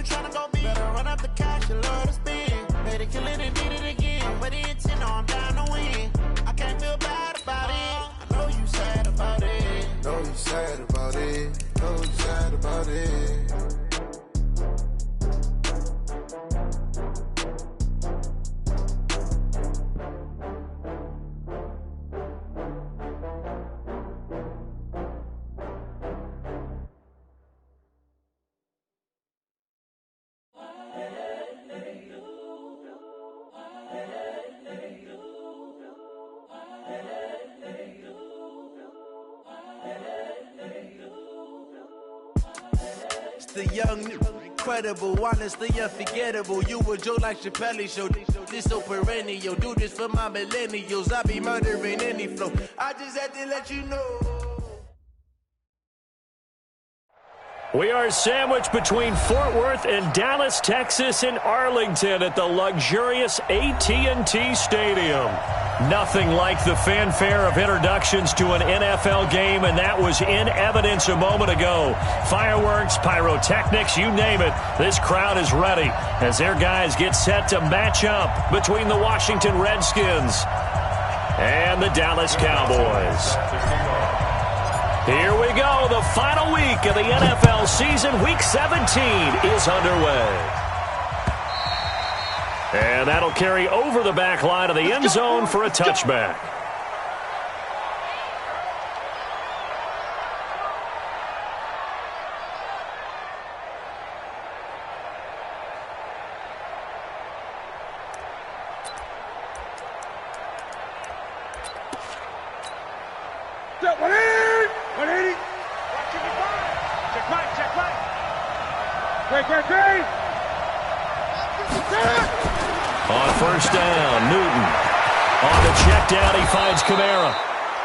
you tryna go be? Better run up the cash, you love to spend. Better kill it and beat it again. But it's in, I'm down to win. I can't feel bad about it. I know you sad about it. Know you sad about it. Know you sad about it. The young, incredible, honestly unforgettable. You a Joe like Chappelle show. This so perennial. Do this for my millennials. I be murdering any flow. I just had to let you know. We are sandwiched between Fort Worth and Dallas, Texas, and Arlington at the luxurious AT&T Stadium. Nothing like the fanfare of introductions to an NFL game, and that was in evidence a moment ago. Fireworks, pyrotechnics, you name it. This crowd is ready as their guys get set to match up between the Washington Redskins and the Dallas Cowboys. Here we go. The final week of the NFL season. Week 17 is underway. And that'll carry over the back line of the end zone for a touchback. On first down, Newton. On the check down, he finds Kamara.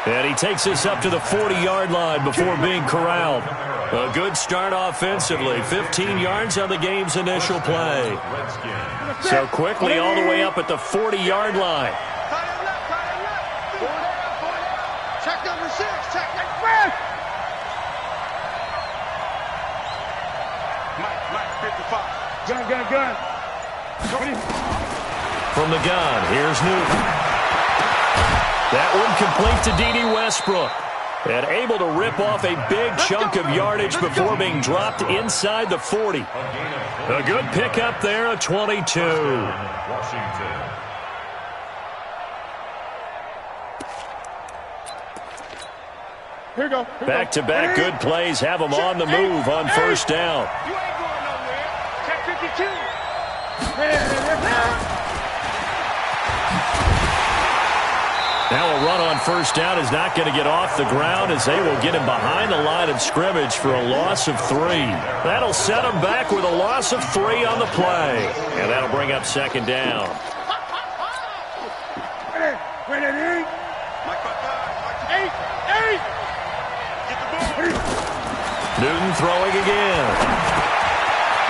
And he takes us up to the 40-yard line before being corralled. A good start offensively. 15 yards on the game's initial play. So quickly all the way up at the 40-yard line. Check number 6. Check number 5. Mike, 55. Gun. From the gun, here's Newton. That one complete to D.D. Westbrook. And able to rip off a big chunk of yardage before being dropped inside the 40. A good pickup there, a 22. Here you go. Back-to-back good plays have them on the move on first down. You ain't going nowhere. Check 52. Now a run on first down is not going to get off the ground as they will get him behind the line of scrimmage for a loss of 3. That'll set him back with a loss of 3 on the play. And that'll bring up second down. Newton throwing again.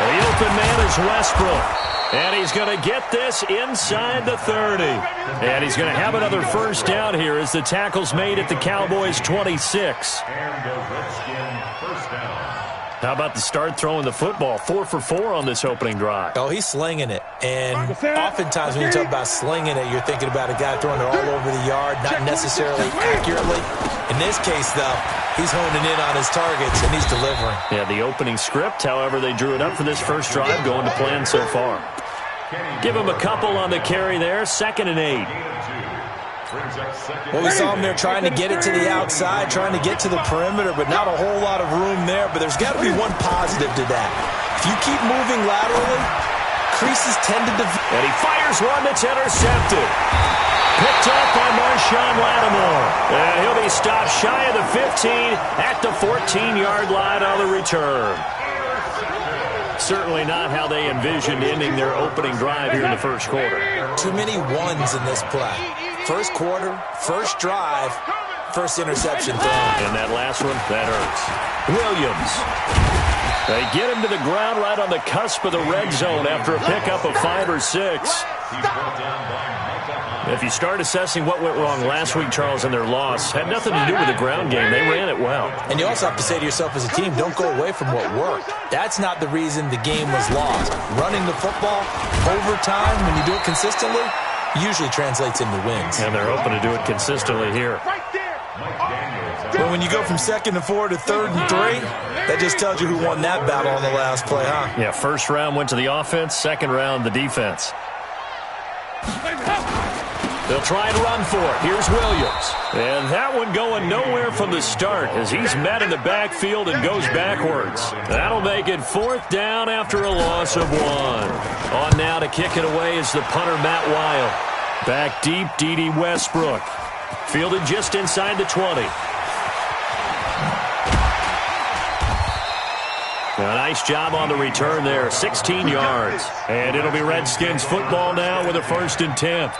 The open man is Westbrook. And he's going to get this inside the 30. And he's going to have another first down here as the tackle's made at the Cowboys' 26. How about the start throwing the football? 4 for 4 on this opening drive. Oh, he's slinging it. And oftentimes when you talk about slinging it, you're thinking about a guy throwing it all over the yard, not necessarily accurately. In this case, though, he's honing in on his targets, and he's delivering. Yeah, the opening script, however, they drew it up for this first drive, going to plan so far. Give him a couple on the carry there, 2nd and 8. Well, we saw him there trying to get it to the outside, trying to get to the perimeter, but not a whole lot of room there. But there's got to be one positive to that. If you keep moving laterally, creases tend to develop. And he fires one that's intercepted. Picked up by Marshawn Lattimore. And he'll be stopped shy of the 15 at the 14-yard line on the return. Certainly not how they envisioned ending their opening drive here in the first quarter. Too many ones in this play. First quarter, first drive, first interception thrown. And that last one, that hurts. Williams. They get him to the ground right on the cusp of the red zone after a pickup of 5 or 6. If you start assessing what went wrong last week, Charles, in their loss, had nothing to do with the ground game. They ran it well. And you also have to say to yourself as a team, don't go away from what worked. That's not the reason the game was lost. Running the football, overtime, when you do it consistently, usually translates into wins. And they're hoping to do it consistently here. Well, when you go from 2nd and 4 to 3rd and 3, that just tells you who won that battle on the last play, huh? Yeah, first round went to the offense, second round the defense. They'll try and run for it. Here's Williams. And that one going nowhere from the start as he's met in the backfield and goes backwards. That'll make it 4th down after a loss of 1. On now to kick it away is the punter, Matt Weil. Back deep, Dede Westbrook. Fielded just inside the 20. A nice job on the return there, 16 yards. And it'll be Redskins football now with a 1st and 10.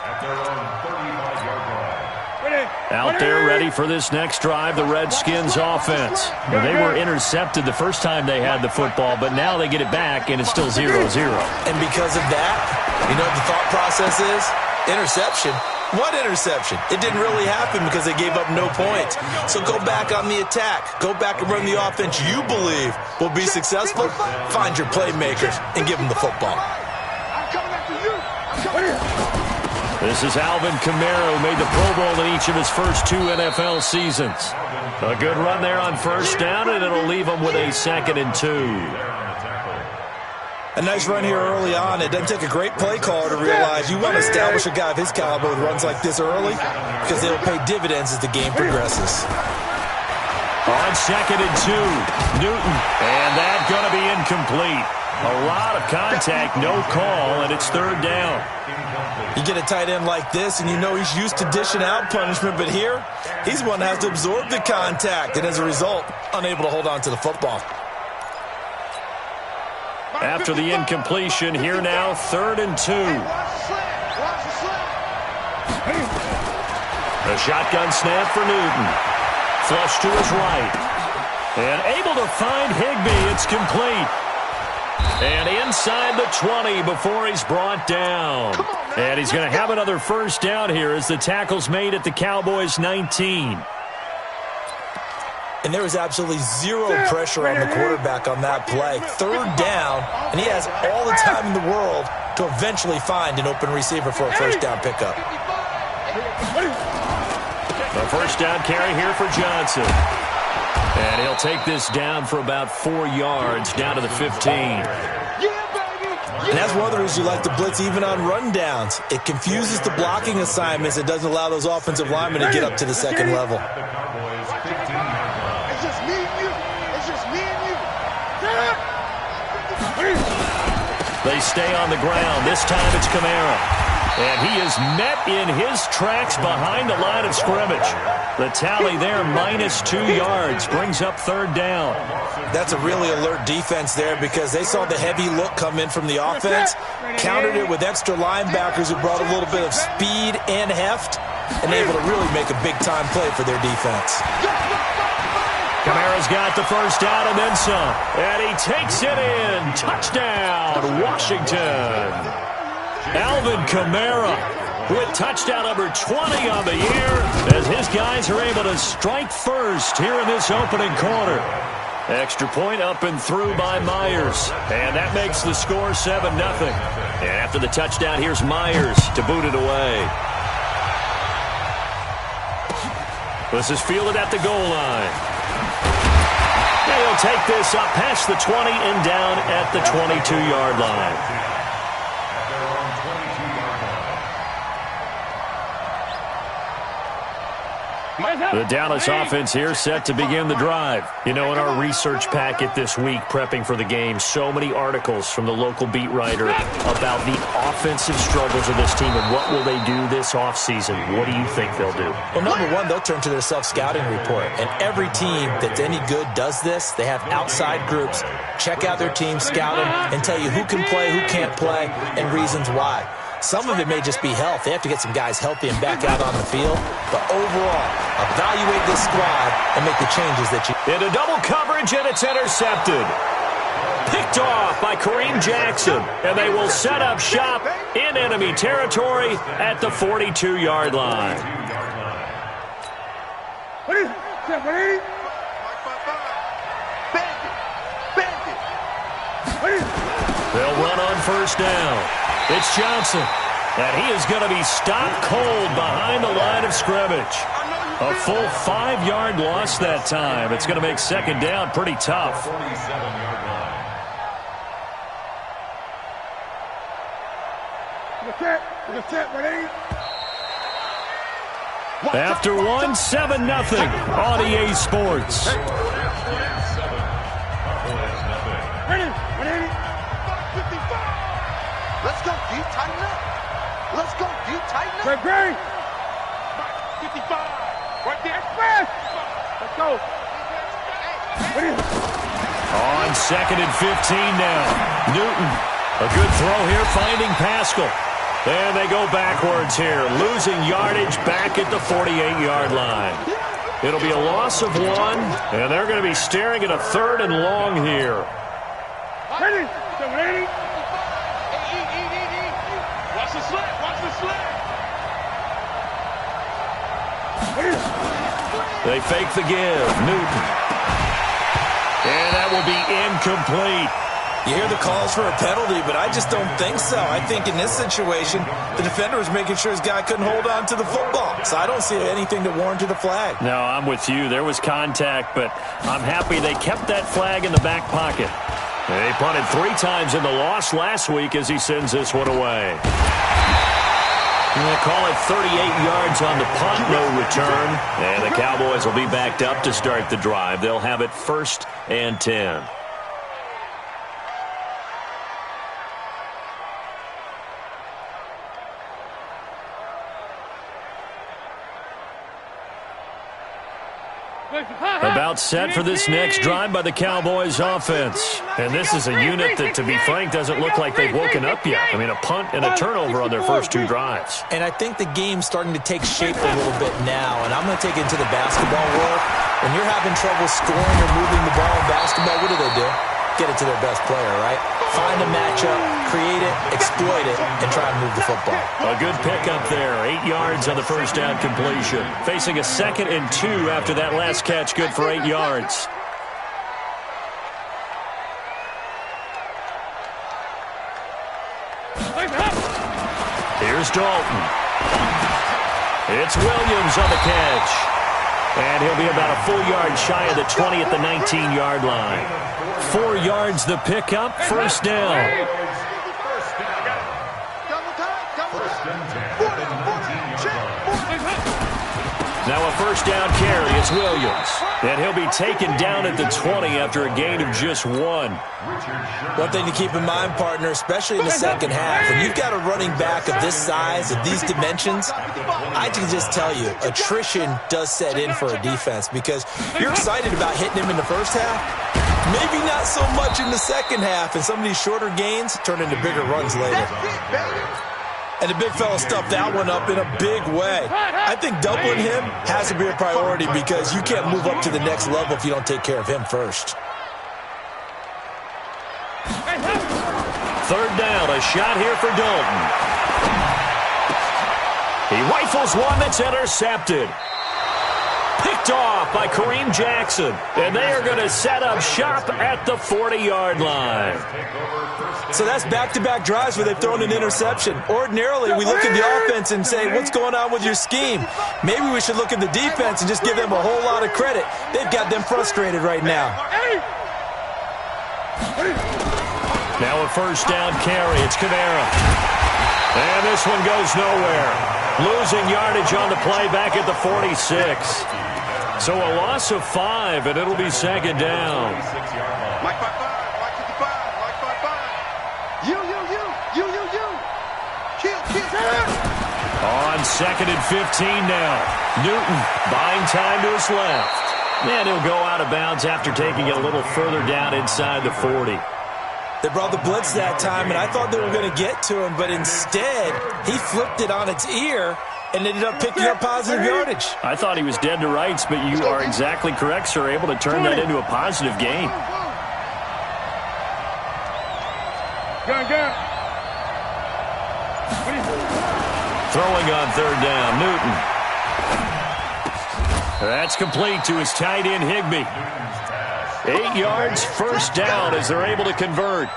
Out there ready for this next drive, the Redskins offense. Well, they were intercepted the first time they had the football, but now they get it back, and it's still 0-0. And because of that, you know what the thought process is? Interception. What interception? It didn't really happen because they gave up no points. So go back on the attack. Go back and run the offense you believe will be successful. Find your playmakers and give them the football. This is Alvin Kamara, who made the Pro Bowl in each of his first 2 NFL seasons. A good run there on 1st down, and it'll leave him with a 2nd and 2. A nice run here early on. It doesn't take a great play caller to realize you want to establish a guy of his caliber with runs like this early because they'll pay dividends as the game progresses. On 2nd and 2, Newton, and that's going to be incomplete. A lot of contact, no call, and it's 3rd down. You get a tight end like this, and you know he's used to dishing out punishment, but here, he's one that has to absorb the contact, and as a result, unable to hold on to the football. After the incompletion, here now, 3rd and 2. A shotgun snap for Newton. Flush to his right. And able to find Higbee. It's complete. And inside the 20 before he's brought down. And he's going to have another 1st down here as the tackle's made at the Cowboys' 19. And there was absolutely zero pressure on the quarterback on that play. 3rd down, and he has all the time in the world to eventually find an open receiver for a 1st down pickup. A 1st down carry here for Johnson. And he'll take this down for about 4 yards, down to the 15. And that's one of the reasons you like to blitz even on rundowns. It confuses the blocking assignments. It doesn't allow those offensive linemen to get up to the 2nd level. They stay on the ground. This time it's Kamara. And he is met in his tracks behind the line of scrimmage. The tally there, -2 yards, brings up 3rd down. That's a really alert defense there because they saw the heavy look come in from the offense, countered it with extra linebackers who brought a little bit of speed and heft, and able to really make a big-time play for their defense. Kamara's got the 1st down and then some. And he takes it in. Touchdown, Washington. Alvin Kamara with touchdown number 20 on the year as his guys are able to strike first here in this opening quarter. Extra point up and through by Myers. And that makes the score 7-0. And after the touchdown, here's Myers to boot it away. This is fielded at the goal line. He'll take this up past the 20 and down at the 22-yard line. The Dallas offense here set to begin the drive. You know, in our research packet this week, prepping for the game, so many articles from the local beat writer about the offensive struggles of this team and what will they do this offseason. What do you think they'll do? Well, number one, they'll turn to their self-scouting report. And every team that's any good does this. They have outside groups, check out their team, scout them, and tell you who can play, who can't play, and reasons why. Some of it may just be health. They have to get some guys healthy and back out on the field. But overall, evaluate this squad and make the changes that you... Into double coverage, and it's intercepted. Picked off by Kareem Jackson. And they will set up shop in enemy territory at the 42-yard line. They'll run on first down. It's Johnson. And he is going to be stopped cold behind the line of scrimmage. A full 5-yard loss that time. It's going to make second down pretty tough. After one, 7-0 on EA Sports. Let's go, D. Tighten up. Let's go, D. Tighten up. Great. 55. Right there. Let's go. On 2nd and 15 now. Newton. A good throw here, finding Pascal. And they go backwards here, losing yardage back at the 48-yard line. It'll be a loss of 1, and they're going to be staring at a 3rd and long here. Ready. Watch the slant. They fake the give. Newton. And that will be incomplete. You hear the calls for a penalty, but I just don't think so. I think in this situation, the defender was making sure his guy couldn't hold on to the football. So I don't see anything to warrant the flag. No, I'm with you. There was contact, but I'm happy they kept that flag in the back pocket. They punted 3 times in the loss last week as he sends this one away. They call it 38 yards on the punt, no return. And the Cowboys will be backed up to start the drive. They'll have it 1st and 10. About set for this next drive by the Cowboys offense. And this is a unit that, to be frank, doesn't look like they've woken up yet. I mean, a punt and a turnover on their first 2 drives. And I think the game's starting to take shape a little bit now. And I'm going to take it into the basketball world. When you're having trouble scoring or moving the ball in basketball, what do? Get it to their best player, right? Find a matchup, create it, exploit it, and try and move the football. A good pickup there. 8 yards on the first down completion. Facing a 2nd and 2 after that last catch, good for 8 yards. Here's Dalton. It's Williams on the catch. And he'll be about a full yard shy of the 20 at the 19-yard line. 4 yards the pickup, first down. Now a first down carry. It's Williams. And he'll be taken down at the 20 after a gain of just 1. One thing to keep in mind, partner, especially in the second half, when you've got a running back of this size, of these dimensions, I can just tell you, attrition does set in for a defense because you're excited about hitting him in the first half. Maybe not so much in the second half, and some of these shorter gains turn into bigger runs later. And the big fella stuffed that one up in a big way. I think doubling him has to be a priority because you can't move up to the next level if you don't take care of him first. 3rd down, a shot here for Dalton. He rifles one that's intercepted. Picked off by Kareem Jackson. And they are going to set up shop at the 40-yard line. So that's back-to-back drives where they've thrown an interception. Ordinarily, we look at the offense and say, what's going on with your scheme? Maybe we should look at the defense and just give them a whole lot of credit. They've got them frustrated right now. Now a first down carry. It's Kamara. And this one goes nowhere. Losing yardage on the play back at the 46. So a loss of 5, and it'll be second down. Mike 55, Mike 55, Mike 55. You. Kill. On 2nd and 15 now. Newton buying time to his left. And he'll go out of bounds after taking it a little further down inside the 40. They brought the blitz that time, and I thought they were going to get to him, but instead, he flipped it on its ear and ended up picking up positive yardage. I thought he was dead to rights, but you are exactly correct, sir. Able to turn that into a positive gain. Throwing on third down, Newton. That's complete to his tight end, Higbee. 8 yards, first down as they're able to convert.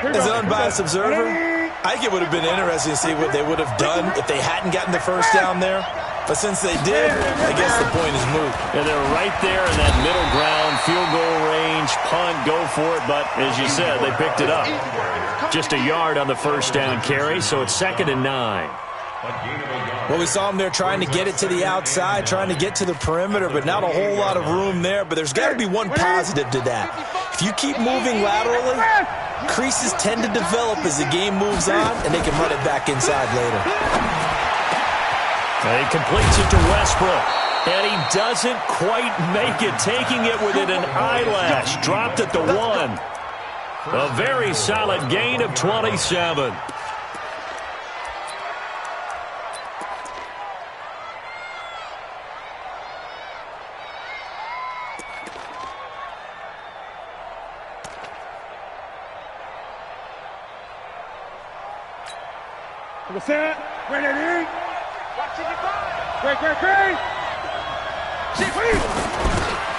As an unbiased observer, I think it would have been interesting to see what they would have done if they hadn't gotten the first down there. But since they did, I guess the point is moot. And they're right there in that middle ground, field goal range, punt, go for it. But as you said, they picked it up. Just a yard on the first down carry, so it's 2nd and 9. Well, we saw them there trying to get it to the outside, trying to get to the perimeter, but not a whole lot of room there. But there's got to be one positive to that. If you keep moving laterally, creases tend to develop as the game moves on, and they can run it back inside later. And he completes it to Westbrook, and he doesn't quite make it, taking it within an eyelash. Dropped at the 1. A very solid gain of 27.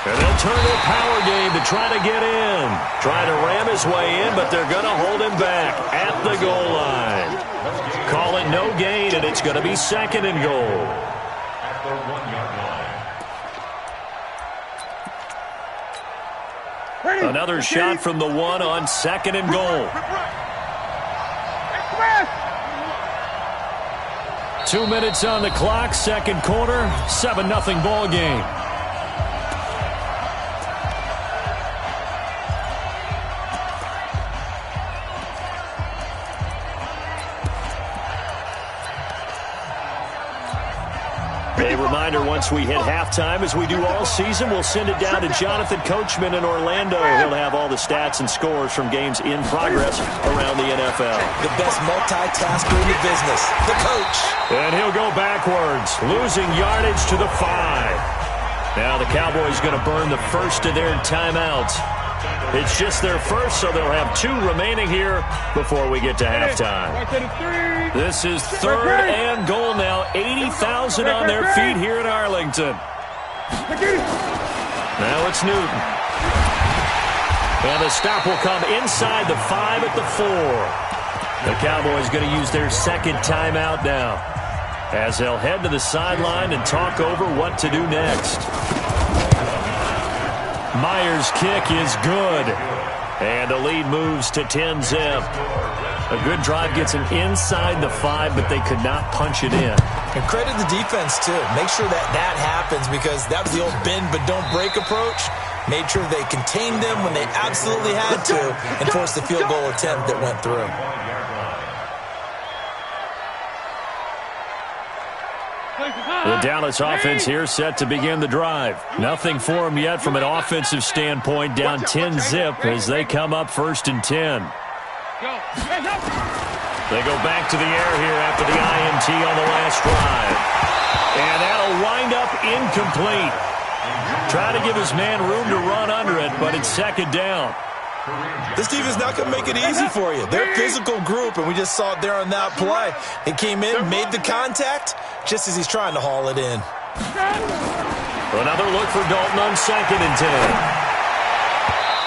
And they'll turn to a power game to try to get in. Trying to ram his way in, but they're going to hold him back at the goal line. Call it no gain, and it's going to be 2nd and goal. At the 1-yard line. Another shot from the 1 on 2nd and goal. 2 minutes on the clock, second quarter, 7-0 ball game. A reminder, once we hit halftime, as we do all season, we'll send it down to Jonathan Coachman in Orlando. He'll have all the stats and scores from games in progress around the NFL. The best multitasker in the business, the coach. And he'll go backwards, losing yardage to the 5. Now the Cowboys going to burn the first of their timeouts. It's just their first, so they'll have 2 remaining here before we get to halftime. This is 3rd and goal now. 80,000 on their feet here in Arlington. Now it's Newton. And the stop will come inside the 5 at the 4. The Cowboys going to use their second timeout now, as they'll head to the sideline and talk over what to do next. Myers' kick is good. And the lead moves to 10-zip. A good drive gets them inside the 5, but they could not punch it in. And credit the defense, too. Make sure that happens, because that was the old bend but don't break approach. Made sure they contained them when they absolutely had to and forced the field goal attempt that went through. The Dallas offense here set to begin the drive. Nothing for them yet from an offensive standpoint, down 10-zip as they come up 1st and 10. They go back to the air here after the INT on the last drive. And that'll wind up incomplete. Try to give his man room to run under it, but it's 2nd down. This team is not going to make it easy for you. They're a physical group, and we just saw it there on that play. He came in, made the contact, just as he's trying to haul it in. Another look for Dalton on 2nd and 10.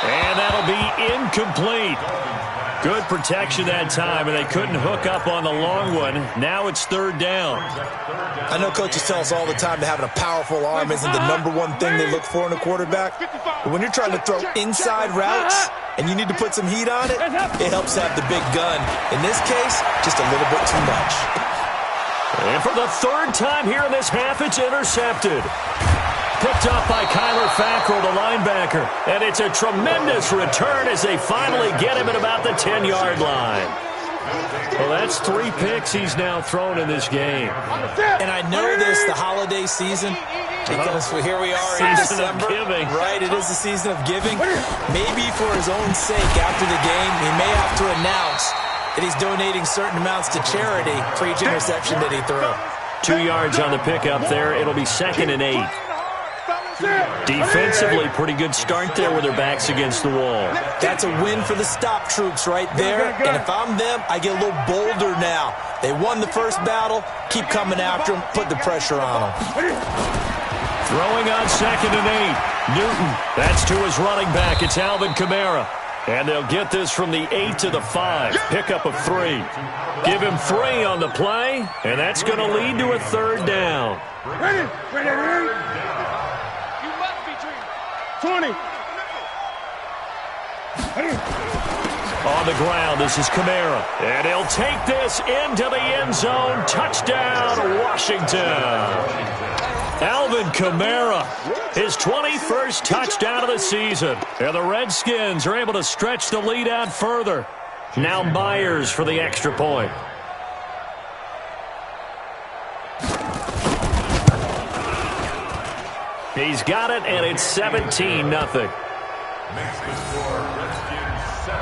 And that'll be incomplete. Good protection that time, and they couldn't hook up on the long one. Now it's 3rd down. I know coaches tell us all the time that having a powerful arm isn't the #1 thing they look for in a quarterback. But when you're trying to throw inside routes and you need to put some heat on it, it helps to have the big gun. In this case, just a little bit too much. And for the 3rd time here in this half, it's intercepted. Picked up by Kyler Fackrell, the linebacker. And it's a tremendous return as they finally get him at about the 10-yard line. Well, that's 3 picks he's now thrown in this game. And I know this, the holiday season, because here we are in December. Giving. Right, it is the season of giving. Maybe for his own sake after the game, he may have to announce that he's donating certain amounts to charity for each interception that he threw. 2 yards on the pickup there. It'll be 2nd and 8. Defensively, pretty good start there with their backs against the wall. That's a win for the stop troops right there. And if I'm them, I get a little bolder now. They won the first battle. Keep coming after them. Put the pressure on them. Throwing on 2nd and 8. Newton, that's to his running back. It's Alvin Kamara. And they'll get this from the 8 to the 5. Pickup of 3. Give him 3 on the play, and that's going to lead to a 3rd down. Ready. You must be dreaming. 20. On the ground, this is Kamara. And he'll take this into the end zone. Touchdown, Washington. Alvin Kamara, his 21st touchdown of the season. And the Redskins are able to stretch the lead out further. Now Myers for the extra point. He's got it, and it's 17-0. Makes the score Redskins 17,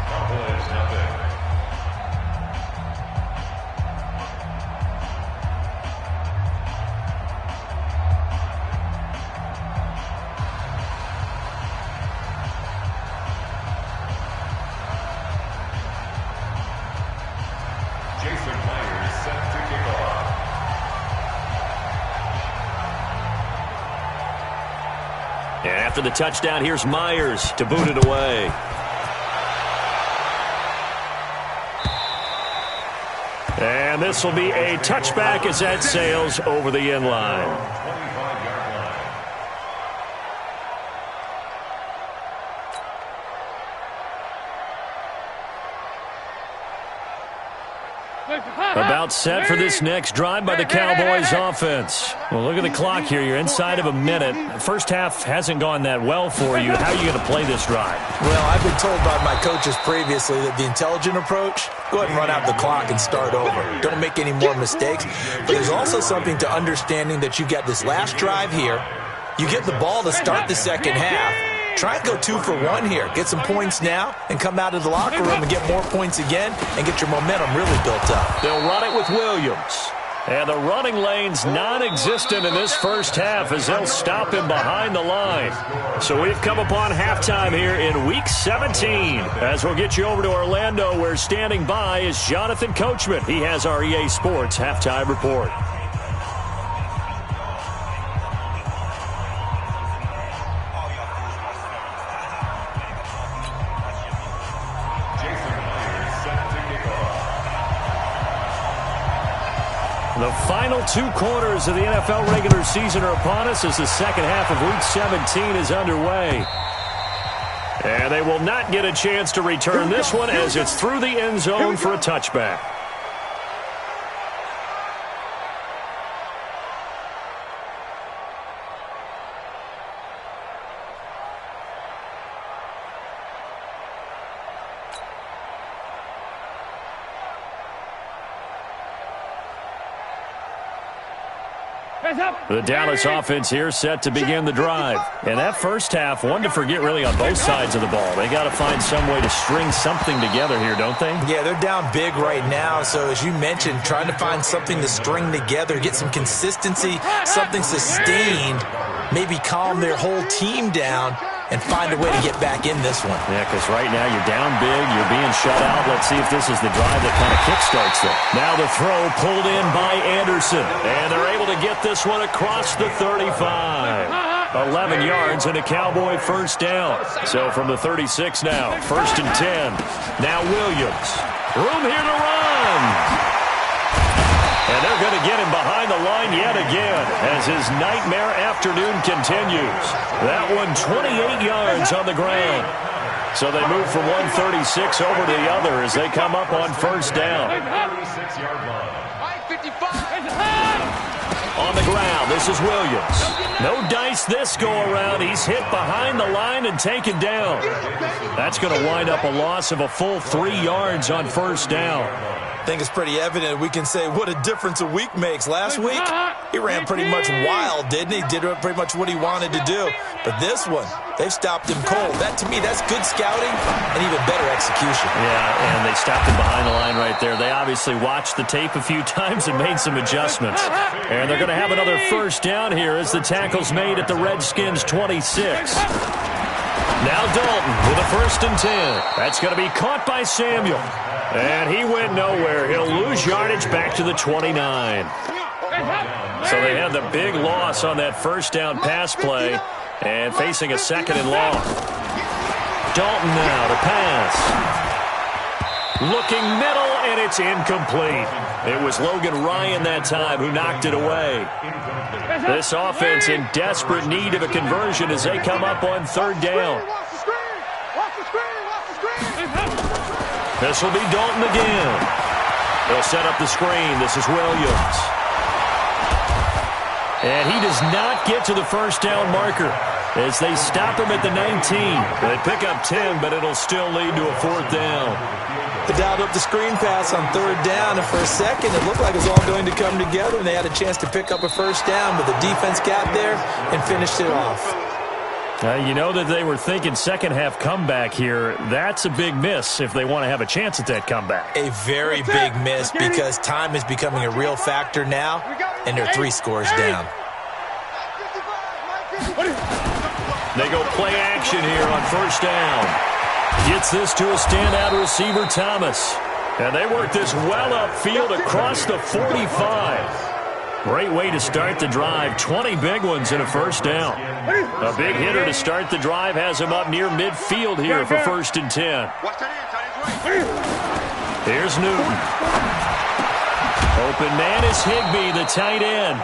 Cowboys 0. Jason Myers set to kick off. And after the touchdown, here's Myers to boot it away. And this will be a touchback as that sails over the end line. 25-yard line. About set for this next drive by the Cowboys offense. Well, look at the clock here. You're inside of a minute. First half hasn't gone that well for you. How are you going to play this drive? Well, I've been told by my coaches previously that the intelligent approach, go ahead and run out the clock and start over. Don't make any more mistakes. But there's also something to understanding that you got this last drive here. You get the ball to start the second half. Try and go 2 for 1 here. Get some points now and come out of the locker room and get more points again and get your momentum really built up. They'll run it with Williams. And the running lane's non-existent in this first half as they'll stop him behind the line. So we've come upon halftime here in Week 17. As we'll get you over to Orlando, where standing by is Jonathan Coachman. He has our EA Sports halftime report. The final 2 quarters of the NFL regular season are upon us as the second half of Week 17 is underway. And they will not get a chance to return this one as it's through the end zone for a touchback. The Dallas offense here set to begin the drive. And that first half, one to forget really on both sides of the ball. They got to find some way to string something together here, don't they? Yeah, they're down big right now. So as you mentioned, trying to find something to string together, get some consistency, something sustained, maybe calm their whole team down and find a way to get back in this one. Yeah, because right now you're down big, you're being shut out. Let's see if this is the drive that kind of kickstarts them. Now the throw pulled in by Anderson, and they're able to get this one across the 35. 11 yards and a Cowboy first down. So from the 36 now, 1st and 10. Now Williams. Room here to run. And they're going to get him behind the line yet again as his nightmare afternoon continues. That one 28 yards on the ground. So they move from 136 over to the other as they come up on first down. 36-yard line. On the ground, this is Williams. No dice this go-around. He's hit behind the line and taken down. That's going to wind up a loss of a full 3 yards on first down. I think it's pretty evident we can say what a difference a week makes. Last week, he ran pretty much wild, didn't he? Did pretty much what he wanted to do. But this one, they've stopped him cold. That, to me, that's good scouting and even better execution. Yeah, and they stopped him behind the line right there. They obviously watched the tape a few times and made some adjustments. And they're going to have another first down here as the tackle's made at the Redskins' 26. Now Dalton with a 1st and 10. That's going to be caught by Samuel. And he went nowhere. He'll lose yardage back to the 29. So they had the big loss on that first down pass play and facing a 2nd and long. Dalton now to pass. Looking middle, and it's incomplete. It was Logan Ryan that time who knocked it away. This offense in desperate need of a conversion as they come up on 3rd down. This will be Dalton again. They'll set up the screen. This is Williams. And he does not get to the first down marker as they stop him at the 19. They pick up 10, but it'll still lead to a 4th down. They dialed up the screen pass on 3rd down, and for a second it looked like it was all going to come together, and they had a chance to pick up a first down, but the defense got there and finished it off. You know that they were thinking second-half comeback here. That's a big miss if they want to have a chance at that comeback. A very big miss because time is becoming a real factor now, and they're 3 scores down. They go play action here on 1st down. Gets this to a standout receiver, Thomas. And they work this well upfield across the 45. Great way to start the drive. 20 big ones in a 1st down. A big hitter to start the drive has him up near midfield here for 1st and 10. Here's Newton. Open man is Higbee, the tight end.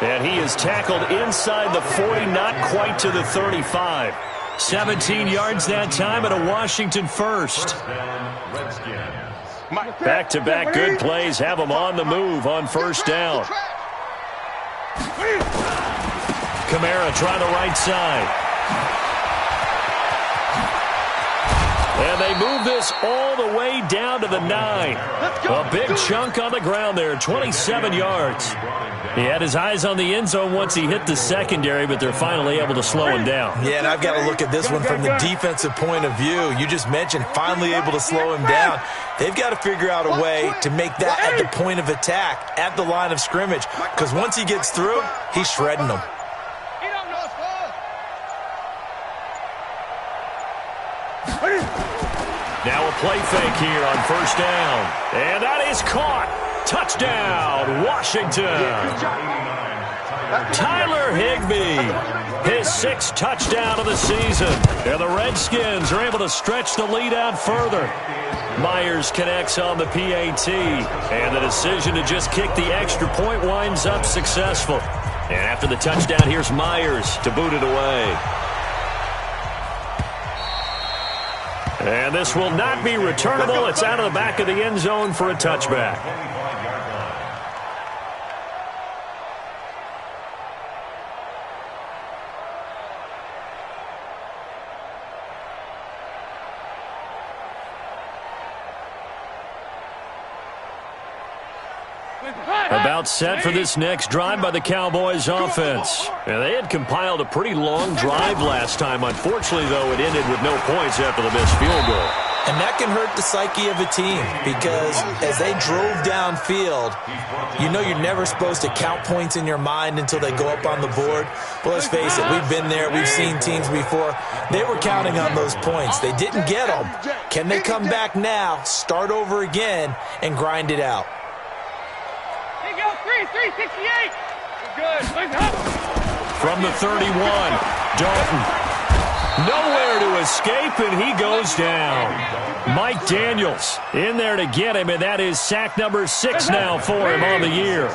And he is tackled inside the 40, not quite to the 35. 17 yards that time and a Washington first. Back-to-back good plays have them on the move on 1st down. Kamara trying the right side. And they move this all the way down to the 9. A big chunk on the ground there, 27 yards. He had his eyes on the end zone once he hit the secondary, but they're finally able to slow him down. Yeah, and I've got to look at this one from the defensive point of view. You just mentioned finally able to slow him down. They've got to figure out a way to make that at the point of attack, at the line of scrimmage, because once he gets through, he's shredding them. Now a play fake here on 1st down. And that is caught. Touchdown, Washington. Tyler Higbee, his 6th touchdown of the season. And the Redskins are able to stretch the lead out further. Myers connects on the PAT. And the decision to just kick the extra point winds up successful. And after the touchdown, here's Myers to boot it away. And this will not be returnable. It's out of the back of the end zone for a touchback. About set for this next drive by the Cowboys offense. And they had compiled a pretty long drive last time. Unfortunately, though, it ended with no points after the missed field goal. And that can hurt the psyche of a team because as they drove downfield, you know you're never supposed to count points in your mind until they go up on the board. But let's face it, we've been there. We've seen teams before. They were counting on those points. They didn't get them. Can they come back now, start over again, and grind it out? 368. Good. From the 31, Dalton. Nowhere to escape, and he goes down. Mike Daniels in there to get him, and that is sack number 6 now for him on the year.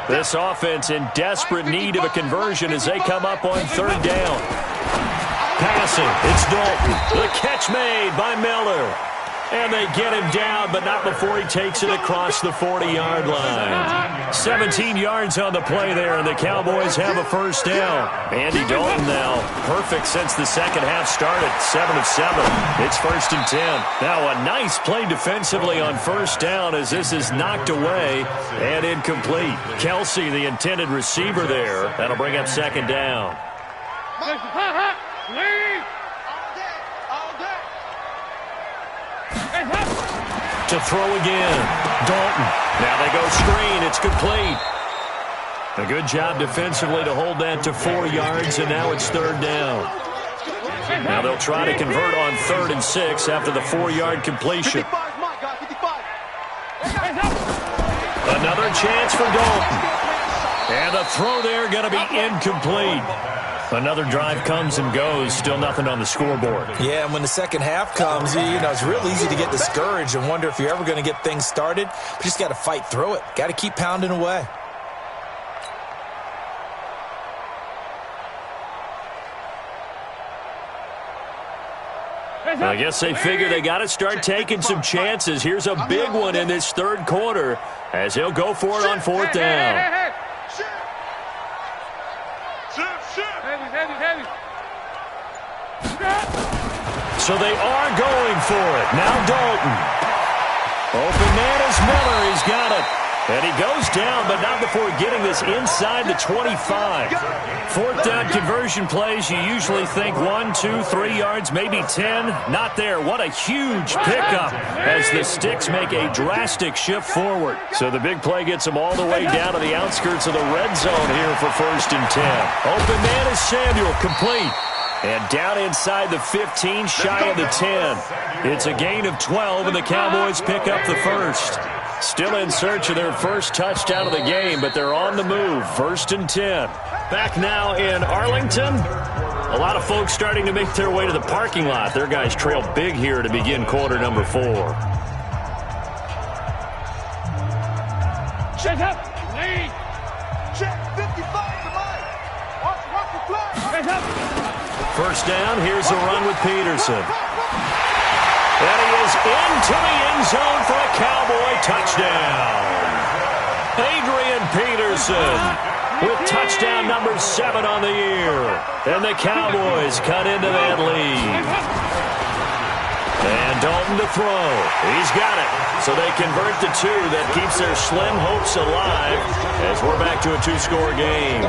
This offense in desperate need of a conversion as they come up on 3rd down. Passing, it's Dalton. The catch made by Miller. And they get him down, but not before he takes it across the 40-yard line. 17 yards on the play there, and the Cowboys have a first down. Andy Dalton now perfect since the second half started. 7 of 7. It's 1st and 10. Now a nice play defensively on first down as this is knocked away and incomplete. Kelsey, the intended receiver there. That'll bring up 2nd down. To throw again. Dalton. Now they go screen. It's complete. A good job defensively to hold that to 4 yards, and now it's 3rd down. Now they'll try to convert on 3rd and 6 after the 4-yard completion. Another chance for Dalton. And the throw there going to be incomplete. Another drive comes and goes. Still nothing on the scoreboard. Yeah, and when the second half comes, it's real easy to get discouraged and wonder if you're ever going to get things started. But you just got to fight through it. Got to keep pounding away. I guess they figure they got to start taking some chances. Here's a big one in this 3rd quarter as he'll go for it on 4th down. So they are going for it. Now Dalton. Open man is Miller. He's got it. And he goes down, but not before getting this inside the 25. 4th down conversion plays, you usually think 1, 2, 3 yards, maybe 10. Not there. What a huge pickup as the Sticks make a drastic shift forward. So the big play gets them all the way down to the outskirts of the red zone here for 1st and 10. Open man is Samuel, complete. And down inside the 15, shy of the 10. It's a gain of 12, and the Cowboys pick up the first. Still in search of their first touchdown of the game, but they're on the move. 1st and 10. Back now in Arlington. A lot of folks starting to make their way to the parking lot. Their guys trail big here to begin quarter number 4. Check up. Lead. Check 55 to Mike. Watch the flag. Check up. First down, here's a run with Peterson. And he is into the end zone for a Cowboy touchdown. Adrian Peterson with touchdown number 7 on the year. And the Cowboys cut into that lead. And Dalton to throw. He's got it. So they convert the 2. That keeps their slim hopes alive as we're back to a 2-score game.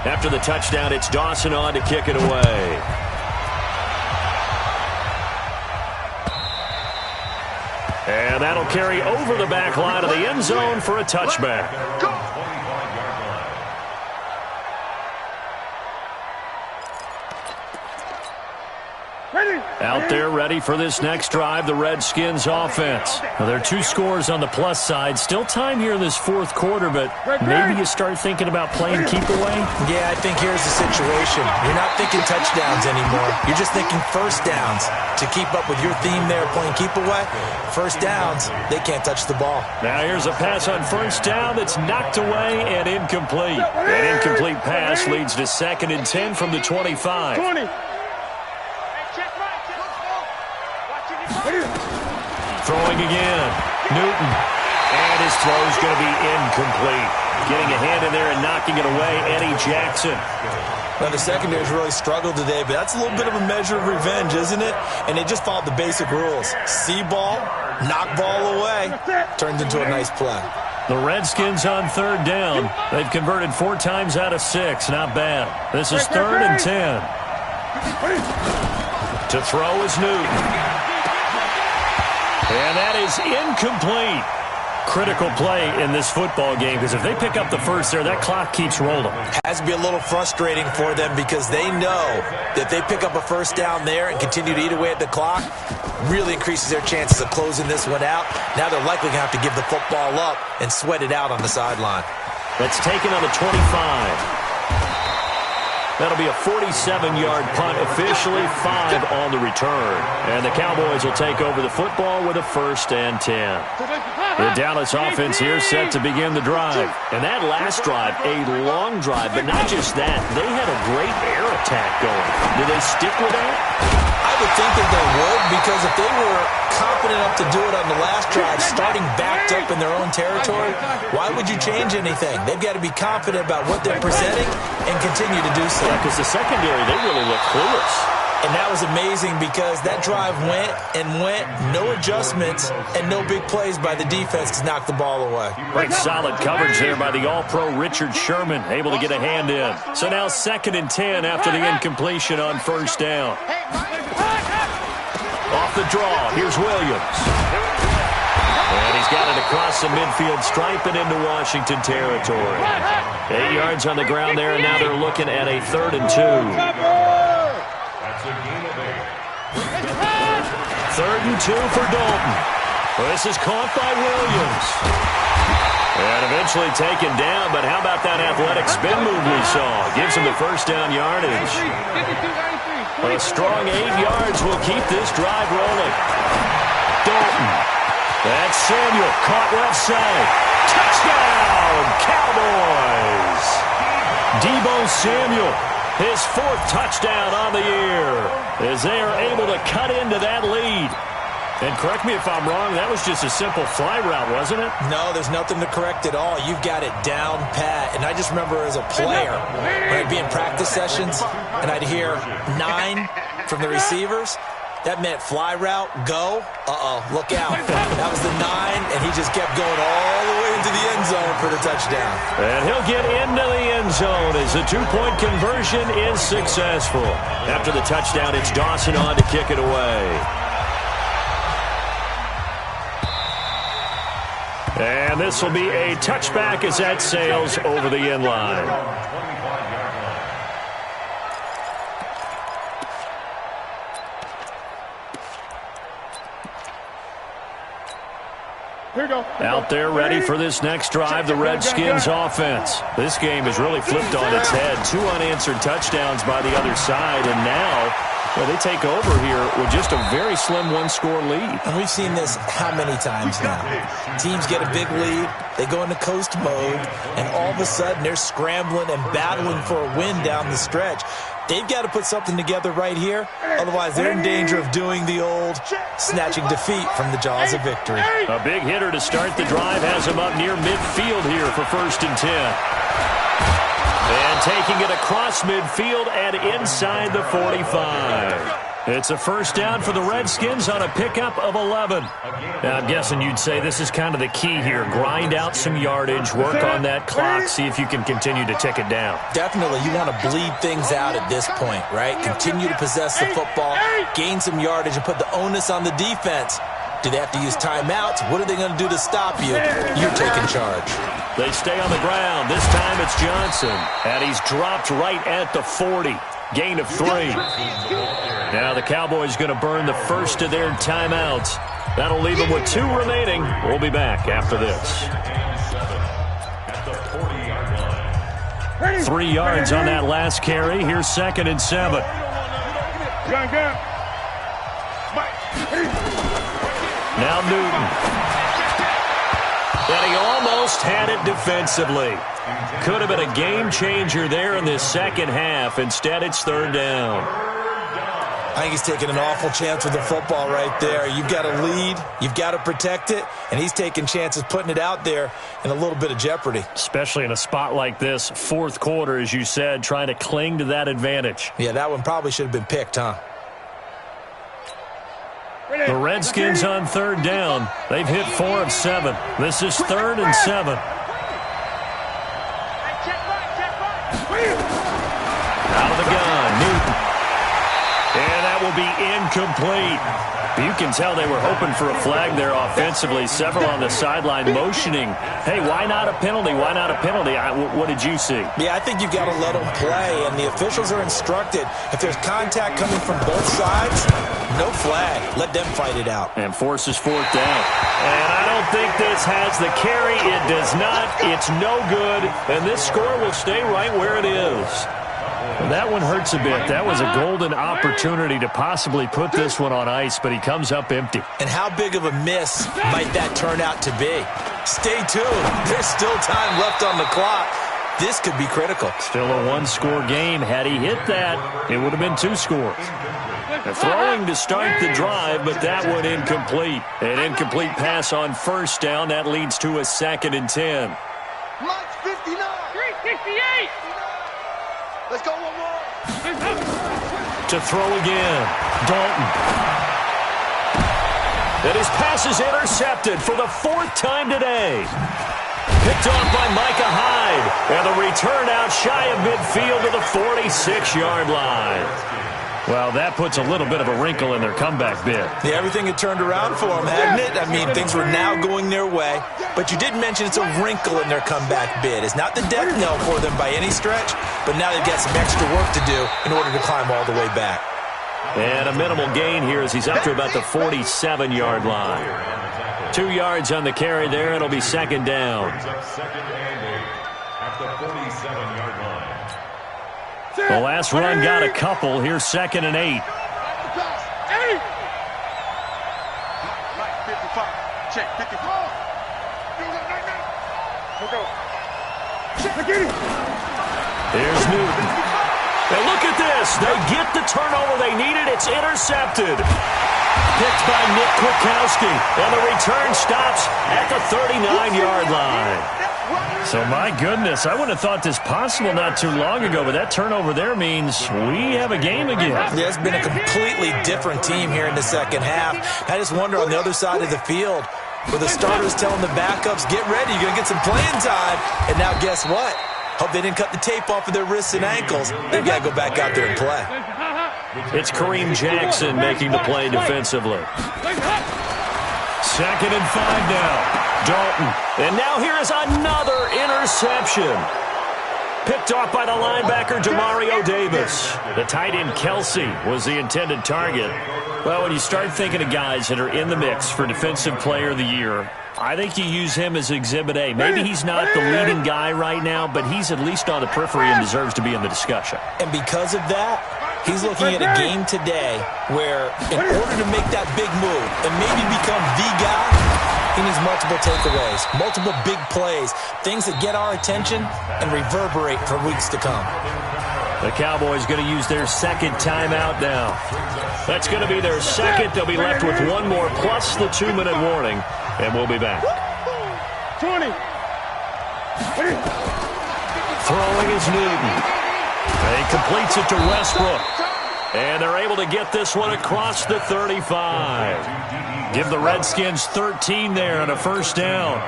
After the touchdown, it's Dawson on to kick it away. And that'll carry over the back line of the end zone for a touchback. Out there ready for this next drive, the Redskins offense. Now, there are 2 scores on the plus side. Still time here in this 4th quarter, but maybe you start thinking about playing keep away? Yeah, I think here's the situation. You're not thinking touchdowns anymore. You're just thinking first downs. To keep up with your theme there, playing keep away, first downs, they can't touch the ball. Now here's a pass on first down that's knocked away and incomplete. An incomplete pass leads to 2nd and 10 from the 25. Throwing again. Newton. And his throw's going to be incomplete. Getting a hand in there and knocking it away, Eddie Jackson. Well, the secondary's really struggled today, but that's a little bit of a measure of revenge, isn't it? And they just followed the basic rules. See ball, knock ball away. Turns into a nice play. The Redskins on 3rd down. They've converted 4 times out of 6. Not bad. This is 3rd and 10. To throw is Newton. And that is incomplete. Critical play in this football game because if they pick up the first there, that clock keeps rolling. Has to be a little frustrating for them because they know that they pick up a first down there and continue to eat away at the clock, really increases their chances of closing this one out. Now they're likely going to have to give the football up and sweat it out on the sideline. That's taken on the 25. That'll be a 47-yard punt, officially 5 on the return. And the Cowboys will take over the football with a 1st and 10. The Dallas offense here set to begin the drive. And that last drive, a long drive, but not just that. They had a great air attack going. Do they stick with that? I would think that they would, because if they were confident enough to do it on the last drive, starting backed up in their own territory, why would you change anything? They've got to be confident about what they're presenting and continue to do so. Yeah, because the secondary, they really look clueless. And that was amazing because that drive went and went, no adjustments, and no big plays by the defense to knock the ball away. Right, solid coverage there by the All-Pro Richard Sherman, able to get a hand in. So now 2nd and 10 after the incompletion on 1st down. Off the draw, here's Williams. And he's got it across the midfield stripe and into Washington territory. 8 yards on the ground there, and now they're looking at a 3rd and 2. 3rd and 2 for Dalton. This is caught by Williams. And eventually taken down, but how about that athletic spin move we saw? Gives him the 1st down yardage. A strong 8 yards will keep this drive rolling. Dalton. That's Samuel, caught left side. Touchdown, Cowboys! Deebo Samuel, his 4th touchdown on the year, as they are able to cut into that lead. And correct me if I'm wrong, that was just a simple fly route, wasn't it? No, there's nothing to correct at all. You've got it down pat. And I just remember as a player, when I'd be in practice sessions, and I'd hear 9 from the receivers, that meant fly route, go, look out. That was the 9, and he just kept going all the way into the end zone for the touchdown. And he'll get into the end zone as the 2-point conversion is successful. After the touchdown, it's Dawson on to kick it away. And this will be a touchback as that sails over the end line. Out there ready for this next drive, the Redskins offense. This game has really flipped on its head. 2 unanswered touchdowns by the other side, and now they take over here with just a very slim 1-score lead. And we've seen this how many times now? Teams get a big lead, they go into coast mode, and all of a sudden they're scrambling and battling for a win down the stretch. They've got to put something together right here. Otherwise, they're in danger of doing the old snatching defeat from the jaws of victory. A big hitter to start the drive has him up near midfield here for 1st and 10. And taking it across midfield and inside the 45. It's a 1st down for the Redskins on a pickup of 11. Now, I'm guessing you'd say this is kind of the key here. Grind out some yardage, work on that clock, see if you can continue to tick it down. Definitely. You want to bleed things out at this point, right? Continue to possess the football, gain some yardage, and put the onus on the defense. Do they have to use timeouts? What are they going to do to stop you? You're taking charge. They stay on the ground. This time it's Johnson. And he's dropped right at the 40. Gain of 3. Now the Cowboys going to burn the first of their timeouts. That'll leave them with 2 remaining. We'll be back after this. 3 yards on that last carry. Here's 2nd and 7. Now Newton. And he almost had it defensively. Could have been a game changer there in this second half. Instead, it's 3rd down. I think he's taking an awful chance with the football right there. You've got to lead, you've got to protect it, and he's taking chances putting it out there in a little bit of jeopardy. Especially in a spot like this, 4th quarter, as you said, trying to cling to that advantage. Yeah, that one probably should have been picked, huh? The Redskins on 3rd down. They've hit 4 of 7. This is 3rd and 7. Out of the gun, Newton. And that will be incomplete. You can tell they were hoping for a flag there offensively. Several on the sideline motioning. Hey, why not a penalty? Why not a penalty? What did you see? Yeah, I think you've got to let them play, and the officials are instructed. If there's contact coming from both sides, no flag. Let them fight it out. And forces 4th down. And I don't think this has the carry. It does not. It's no good. And this score will stay right where it is. That one hurts a bit. That was a golden opportunity to possibly put this one on ice, but he comes up empty. And how big of a miss might that turn out to be? Stay tuned. There's still time left on the clock. This could be critical. Still a one-score game. Had he hit that, it would have been 2 scores. A throwing to start the drive, but that one incomplete. An incomplete pass on first down. That leads to a 2nd and 10. Mike's 59. 368. Let's go one more. To throw again. Dalton. And his pass is intercepted for the 4th time today. Picked off by Micah Hyde. And the return out shy of midfield to the 46-yard line. Well, that puts a little bit of a wrinkle in their comeback bid. Yeah, everything had turned around for them, hadn't it? I mean, things were now going their way. But you did mention it's a wrinkle in their comeback bid. It's not the death knell for them by any stretch, but now they've got some extra work to do in order to climb all the way back. And a minimal gain here as he's up to about the 47-yard line. 2 yards on the carry there. It'll be 2nd down. Second and 8 at the 47-yard line. The last run got a couple. Here's 2nd and 8. Mike, 55. Check, 54. Here's Newton. And look at this. They get the turnover they needed. It's intercepted. Picked by Nick Kwiatkowski. And the return stops at the 39-yard line. So, my goodness, I wouldn't have thought this possible not too long ago, but that turnover there means we have a game again. Yeah, it's been a completely different team here in the second half. I just wonder on the other side of the field where the starters telling the backups, get ready, you're going to get some playing time. And now guess what? Hope they didn't cut the tape off of their wrists and ankles. They've got to go back out there and play. It's Kareem Jackson making the play defensively. 2nd and 5 now. Dalton. And now here is another interception. Picked off by the linebacker, Demario Davis. The tight end, Kelsey, was the intended target. Well, when you start thinking of guys that are in the mix for Defensive Player of the Year, I think you use him as Exhibit A. Maybe he's not the leading guy right now, but he's at least on the periphery and deserves to be in the discussion. And because of that, he's looking at a game today where in order to make that big move and maybe become the guy, he needs multiple takeaways, multiple big plays, things that get our attention and reverberate for weeks to come. The Cowboys going to use their 2nd timeout now. That's going to be their 2nd. They'll be left with one more plus the 2-minute warning, and we'll be back. 20. Throwing is Newton. He completes it to Westbrook. And they're able to get this one across the 35. Give the Redskins 13 there and a 1st down.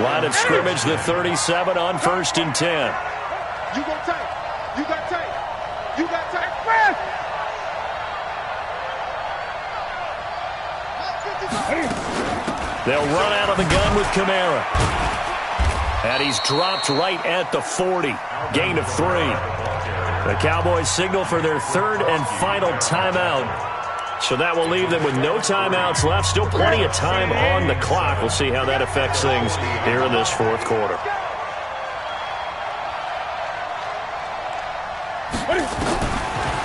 Line of scrimmage, the 37 on 1st and 10. You got tape. You got tape. You got tape. They'll run out of the gun with Kamara. And he's dropped right at the 40. Gain of 3. The Cowboys signal for their 3rd and final timeout. So that will leave them with no timeouts left. Still plenty of time on the clock. We'll see how that affects things here in this 4th quarter.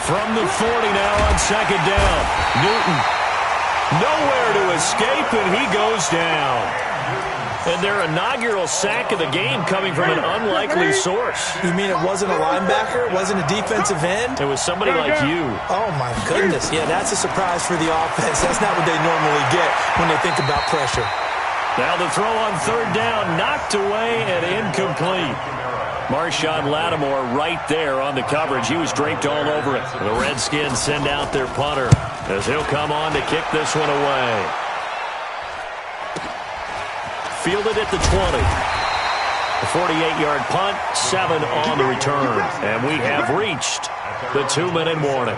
From the 40 now on 2nd down. Newton. Nowhere to escape, and he goes down. And their inaugural sack of the game coming from an unlikely source. You mean it wasn't a linebacker? It wasn't a defensive end? It was somebody like you. Oh, my goodness. Yeah, that's a surprise for the offense. That's not what they normally get when they think about pressure. Now the throw on 3rd down, knocked away and incomplete. Marshawn Lattimore right there on the coverage. He was draped all over it. The Redskins send out their punter as he'll come on to kick this one away. Fielded at the 20. The 48-yard punt, 7 on the return. And we have reached the 2-minute warning.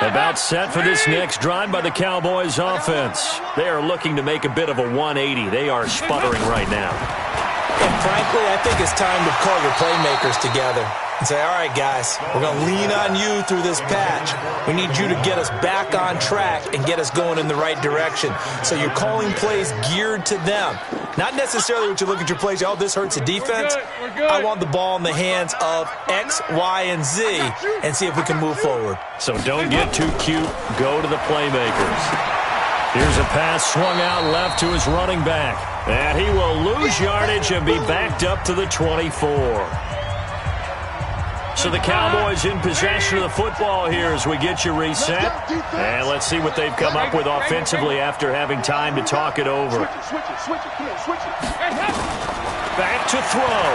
About set for this next drive by the Cowboys offense. They are looking to make a bit of a 180. They are sputtering right now. And frankly, I think it's time to call your playmakers together. and say, all right, guys, we're going to lean on you through this patch. We need you to get us back on track and get us going in the right direction. So you're calling plays geared to them. Not necessarily what you look at your plays, oh, this hurts the defense. We're good. I want the ball in the hands of X, Y, and Z and see if we can move forward. So don't get too cute. Go to the playmakers. Here's a pass swung out left to his running back. And he will lose yardage and be backed up to the 24. So the Cowboys in possession of the football here as we get you reset. And let's see what they've come up with offensively after having time to talk it over. Switch it. Come on, switch it. Back to throw.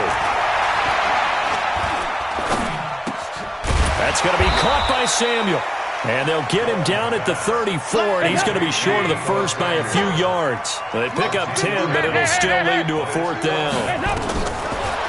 That's going to be caught by Samuel. And they'll get him down at the 34, and he's going to be short of the first by a few yards. They pick up 10, but it'll still lead to a fourth down.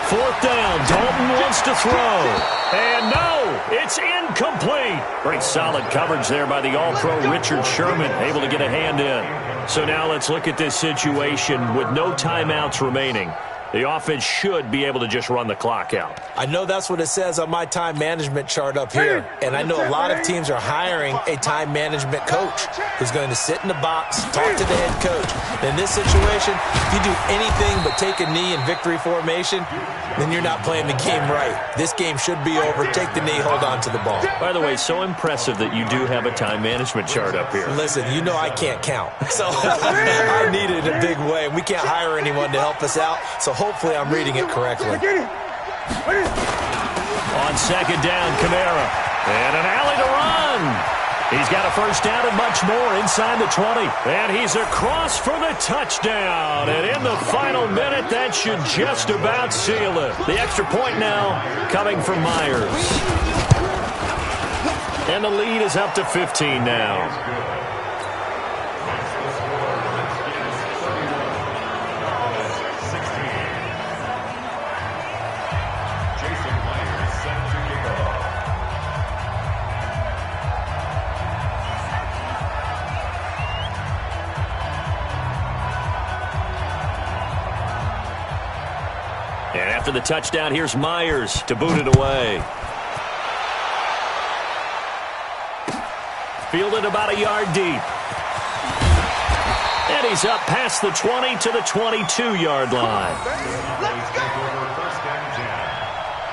Fourth down, Dalton wants to throw. And no, it's incomplete. Pretty solid coverage there by the All-Pro Richard Sherman, able to get a hand in. So now let's look at this situation with no timeouts remaining. The offense should be able to just run the clock out. I know that's what it says on my time management chart up here. And I know a lot of teams are hiring a time management coach who's going to sit in the box, talk to the head coach. And in this situation, if you do anything but take a knee in victory formation, then you're not playing the game right. This game should be over. Take the knee, hold on to the ball. By the way, so impressive that you do have a time management chart up here. Listen, you know I can't count. So I need it in a big way. We can't hire anyone to help us out. So hopefully I'm reading it correctly. On second down, Kamara. And an alley to run. He's got a first down and much more inside the 20. And he's across for the touchdown. And in the final minute, that should just about seal it. The extra point now coming from Myers. And the lead is up to 15 now. And after the touchdown, here's Myers to boot it away. Fielded about a yard deep. And he's up past the 20 to the 22-yard line. Let's go! First and 10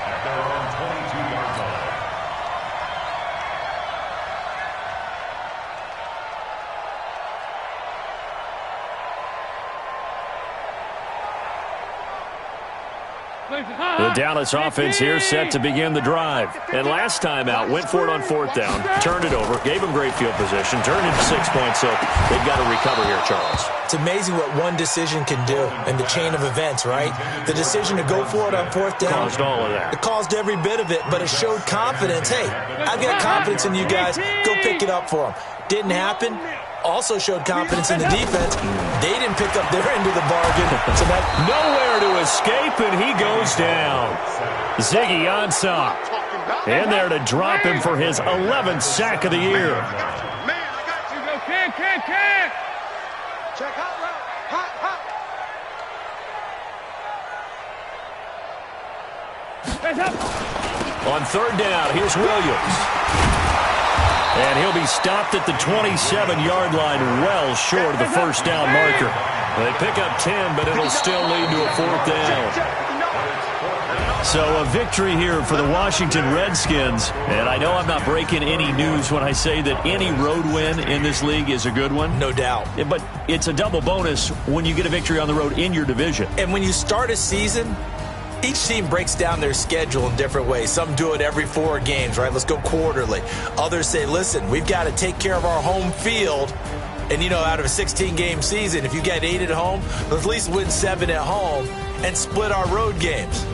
at their own 22-yard line. The Dallas offense here set to begin the drive. And last time out, went for it on fourth down, turned it over, gave them great field position, turned into 6 points, so they've got to recover here, Charles. It's amazing what one decision can do in the chain of events, right? The decision to go for it on fourth down. Caused all of that. It caused every bit of it, but it showed confidence. Hey, I've got confidence in you guys. Go pick it up for them. Didn't happen. Also showed confidence in the defense. They didn't pick up their end of the bargain. So that nowhere to escape, and he goes down. Ziggy Ansah in there to drop him for his 11th sack of the year. Man, I got you. Go, can. Check hot route. Hot. On third down, here's Williams. And he'll be stopped at the 27-yard line, well short of the first down marker. They pick up 10, but it'll still lead to a fourth down. So a victory here for the Washington Redskins. And I know I'm not breaking any news when I say that any road win in this league is a good one. no doubt. But it's a double bonus when you get a victory on the road in your division. And when you start a season, each team breaks down their schedule in different ways. Some do it every 4 games, right? Let's go quarterly. Others say, listen, we've got to take care of our home field. And, you know, out of a 16-game season, if you get 8 at home, let's at least win 7 at home and split our road games.